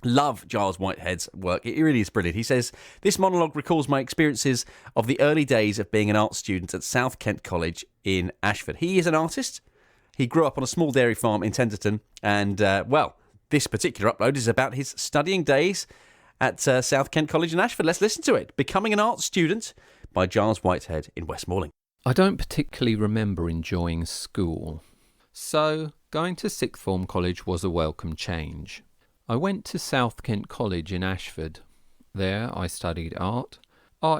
Love Giles Whitehead's work. It really is brilliant. He says, this monologue recalls my experiences of the early days of being an art student at South Kent College in Ashford. He is an artist. He grew up on a small dairy farm in Tenterton. And, this particular upload is about his studying days at South Kent College in Ashford. Let's listen to it. Becoming an Art Student by Giles Whitehead in West Malling. I don't particularly remember enjoying school. So, going to sixth form college was a welcome change. I went to South Kent College in Ashford. There I studied art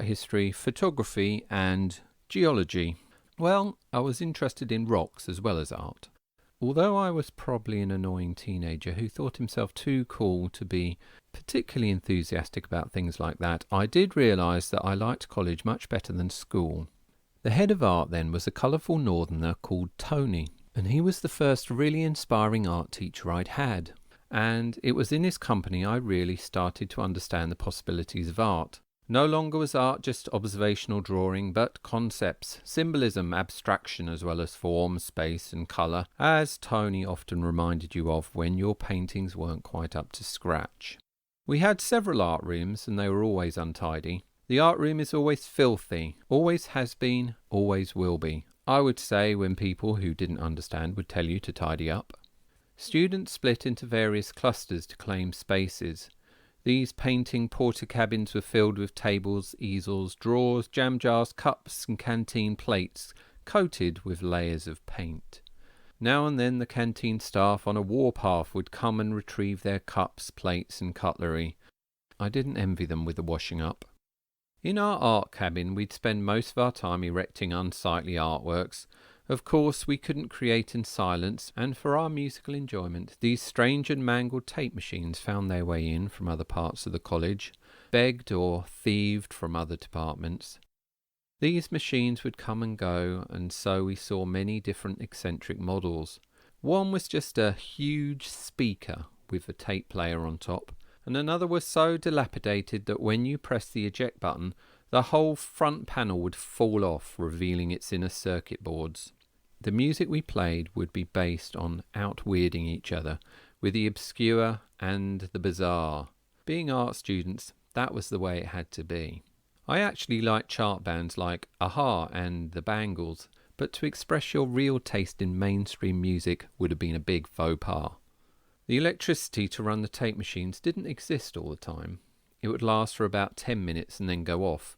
history, photography and geology. Well, I was interested in rocks as well as art. Although I was probably an annoying teenager who thought himself too cool to be particularly enthusiastic about things like that, I did realise that I liked college much better than school. The head of art then was a colourful northerner called Tony, and he was the first really inspiring art teacher I'd had. And it was in his company I really started to understand the possibilities of art. No longer was art just observational drawing, but concepts, symbolism, abstraction, as well as form, space and colour, as Tony often reminded you of when your paintings weren't quite up to scratch. We had several art rooms, and they were always untidy. The art room is always filthy, always has been, always will be. I would say when people who didn't understand would tell you to tidy up. Students split into various clusters to claim spaces. These painting porter cabins were filled with tables, easels, drawers, jam jars, cups and canteen plates, coated with layers of paint. Now and then the canteen staff on a warpath would come and retrieve their cups, plates and cutlery. I didn't envy them with the washing up. In our art cabin we'd spend most of our time erecting unsightly artworks. Of course, we couldn't create in silence, and for our musical enjoyment, these strange and mangled tape machines found their way in from other parts of the college, begged or thieved from other departments. These machines would come and go, and so we saw many different eccentric models. One was just a huge speaker with a tape player on top, and another was so dilapidated that when you pressed the eject button, the whole front panel would fall off, revealing its inner circuit boards. The music we played would be based on out-weirding each other, with the obscure and the bizarre. Being art students, that was the way it had to be. I actually liked chart bands like Aha and the Bangles, but to express your real taste in mainstream music would have been a big faux pas. The electricity to run the tape machines didn't exist all the time. It would last for about 10 minutes and then go off.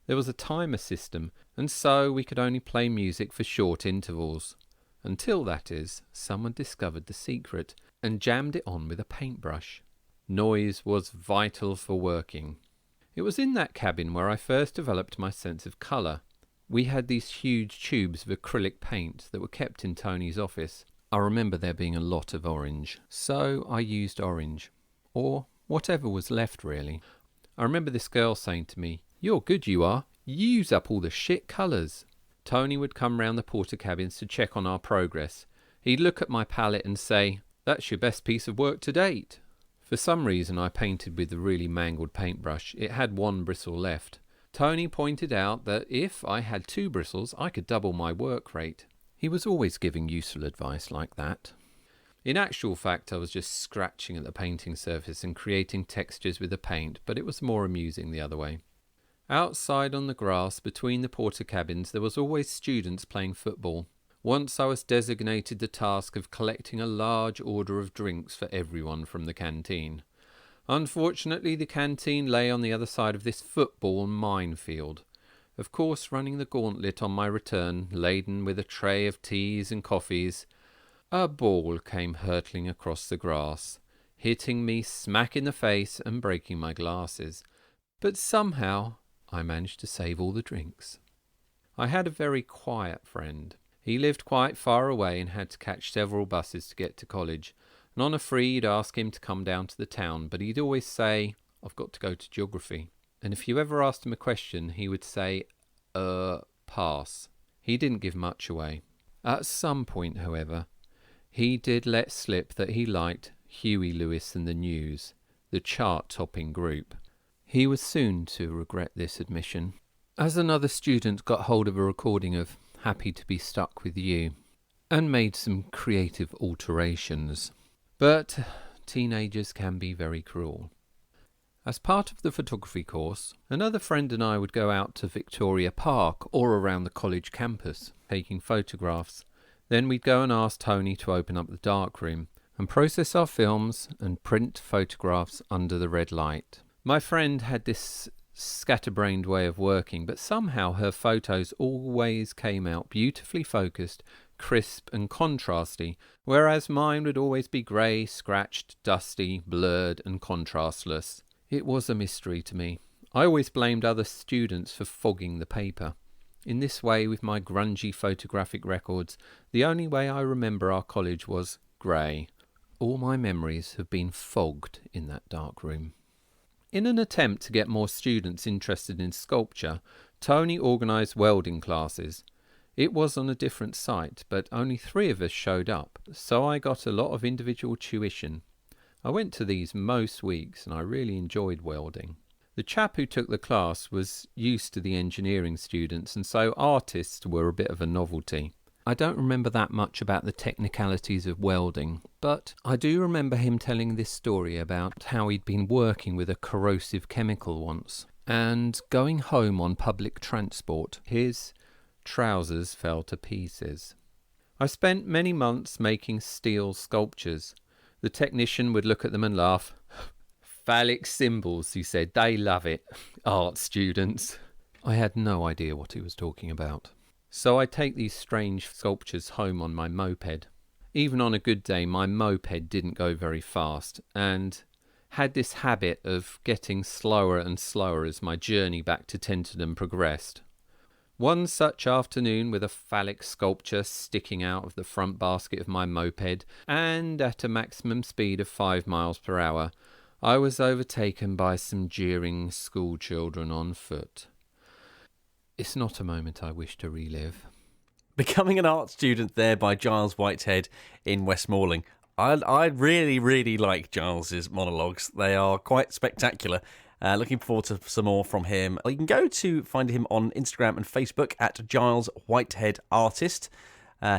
There was a timer system, and so we could only play music for short intervals. Until, that is, someone discovered the secret and jammed it on with a paintbrush. Noise was vital for working. It was in that cabin where I first developed my sense of colour. We had these huge tubes of acrylic paint that were kept in Tony's office. I remember there being a lot of orange, so I used orange, or whatever was left really. I remember this girl saying to me, "You're good, you are. You use up all the shit colours." Tony would come round the porter cabins to check on our progress. He'd look at my palette and say, "That's your best piece of work to date." For some reason I painted with the really mangled paintbrush. It had one bristle left. Tony pointed out that if I had 2 bristles I could double my work rate. He was always giving useful advice like that. In actual fact, I was just scratching at the painting surface and creating textures with the paint, but it was more amusing the other way. Outside on the grass between the porter cabins there was always students playing football. Once I was designated the task of collecting a large order of drinks for everyone from the canteen. Unfortunately, the canteen lay on the other side of this football minefield. Of course, running the gauntlet on my return, laden with a tray of teas and coffees, a ball came hurtling across the grass, hitting me smack in the face and breaking my glasses. But somehow I managed to save all the drinks. I had a very quiet friend. He lived quite far away and had to catch several buses to get to college, and on a free you'd ask him to come down to the town, but he'd always say, "I've got to go to geography." And if you ever asked him a question, he would say, pass. He didn't give much away. At some point, however, he did let slip that he liked Huey Lewis and the News, the chart-topping group. He was soon to regret this admission, as another student got hold of a recording of Happy to Be Stuck With You and made some creative alterations. But teenagers can be very cruel. As part of the photography course, another friend and I would go out to Victoria Park or around the college campus, taking photographs. Then we'd go and ask Tony to open up the darkroom and process our films and print photographs under the red light. My friend had this scatterbrained way of working, but somehow her photos always came out beautifully focused, crisp and contrasty, whereas mine would always be grey, scratched, dusty, blurred and contrastless. It was a mystery to me. I always blamed other students for fogging the paper. In this way, with my grungy photographic records, the only way I remember our college was grey. All my memories have been fogged in that dark room. In an attempt to get more students interested in sculpture, Tony organised welding classes. It was on a different site, but only 3 of us showed up, so I got a lot of individual tuition. I went to these most weeks and I really enjoyed welding. The chap who took the class was used to the engineering students, and so artists were a bit of a novelty. I don't remember that much about the technicalities of welding, but I do remember him telling this story about how he'd been working with a corrosive chemical once, and going home on public transport, his trousers fell to pieces. I spent many months making steel sculptures. The technician would look at them and laugh. Phallic symbols, he said. They love it. Art students. I had no idea what he was talking about. So I take these strange sculptures home on my moped. Even on a good day, my moped didn't go very fast and had this habit of getting slower and slower as my journey back to Tenterden progressed. One such afternoon, with a phallic sculpture sticking out of the front basket of my moped and at a maximum speed of 5 miles per hour, I was overtaken by some jeering schoolchildren on foot. It's not a moment I wish to relive. Becoming an art student there by Giles Whitehead in Westmoreling. I really, really like Giles's monologues. They are quite spectacular. Looking forward to some more from him. You can go to find him on Instagram and Facebook at Giles Whitehead Artist.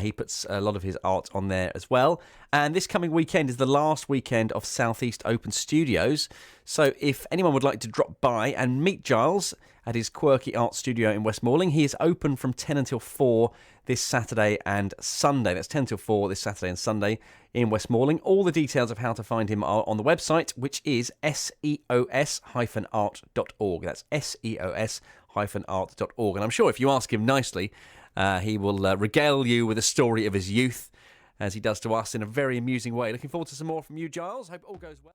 He puts a lot of his art on there as well. And this coming weekend is the last weekend of Southeast Open Studios. So if anyone would like to drop by and meet Giles at his quirky art studio in Westmoreling, he is open from 10 until 4 this Saturday and Sunday. That's 10 till 4 this Saturday and Sunday in Westmoreling. All the details of how to find him are on the website, which is seos-art.org. That's seos-art.org. And I'm sure if you ask him nicely, he will regale you with a story of his youth, as he does to us in a very amusing way. Looking forward to some more from you, Giles. Hope it all goes well.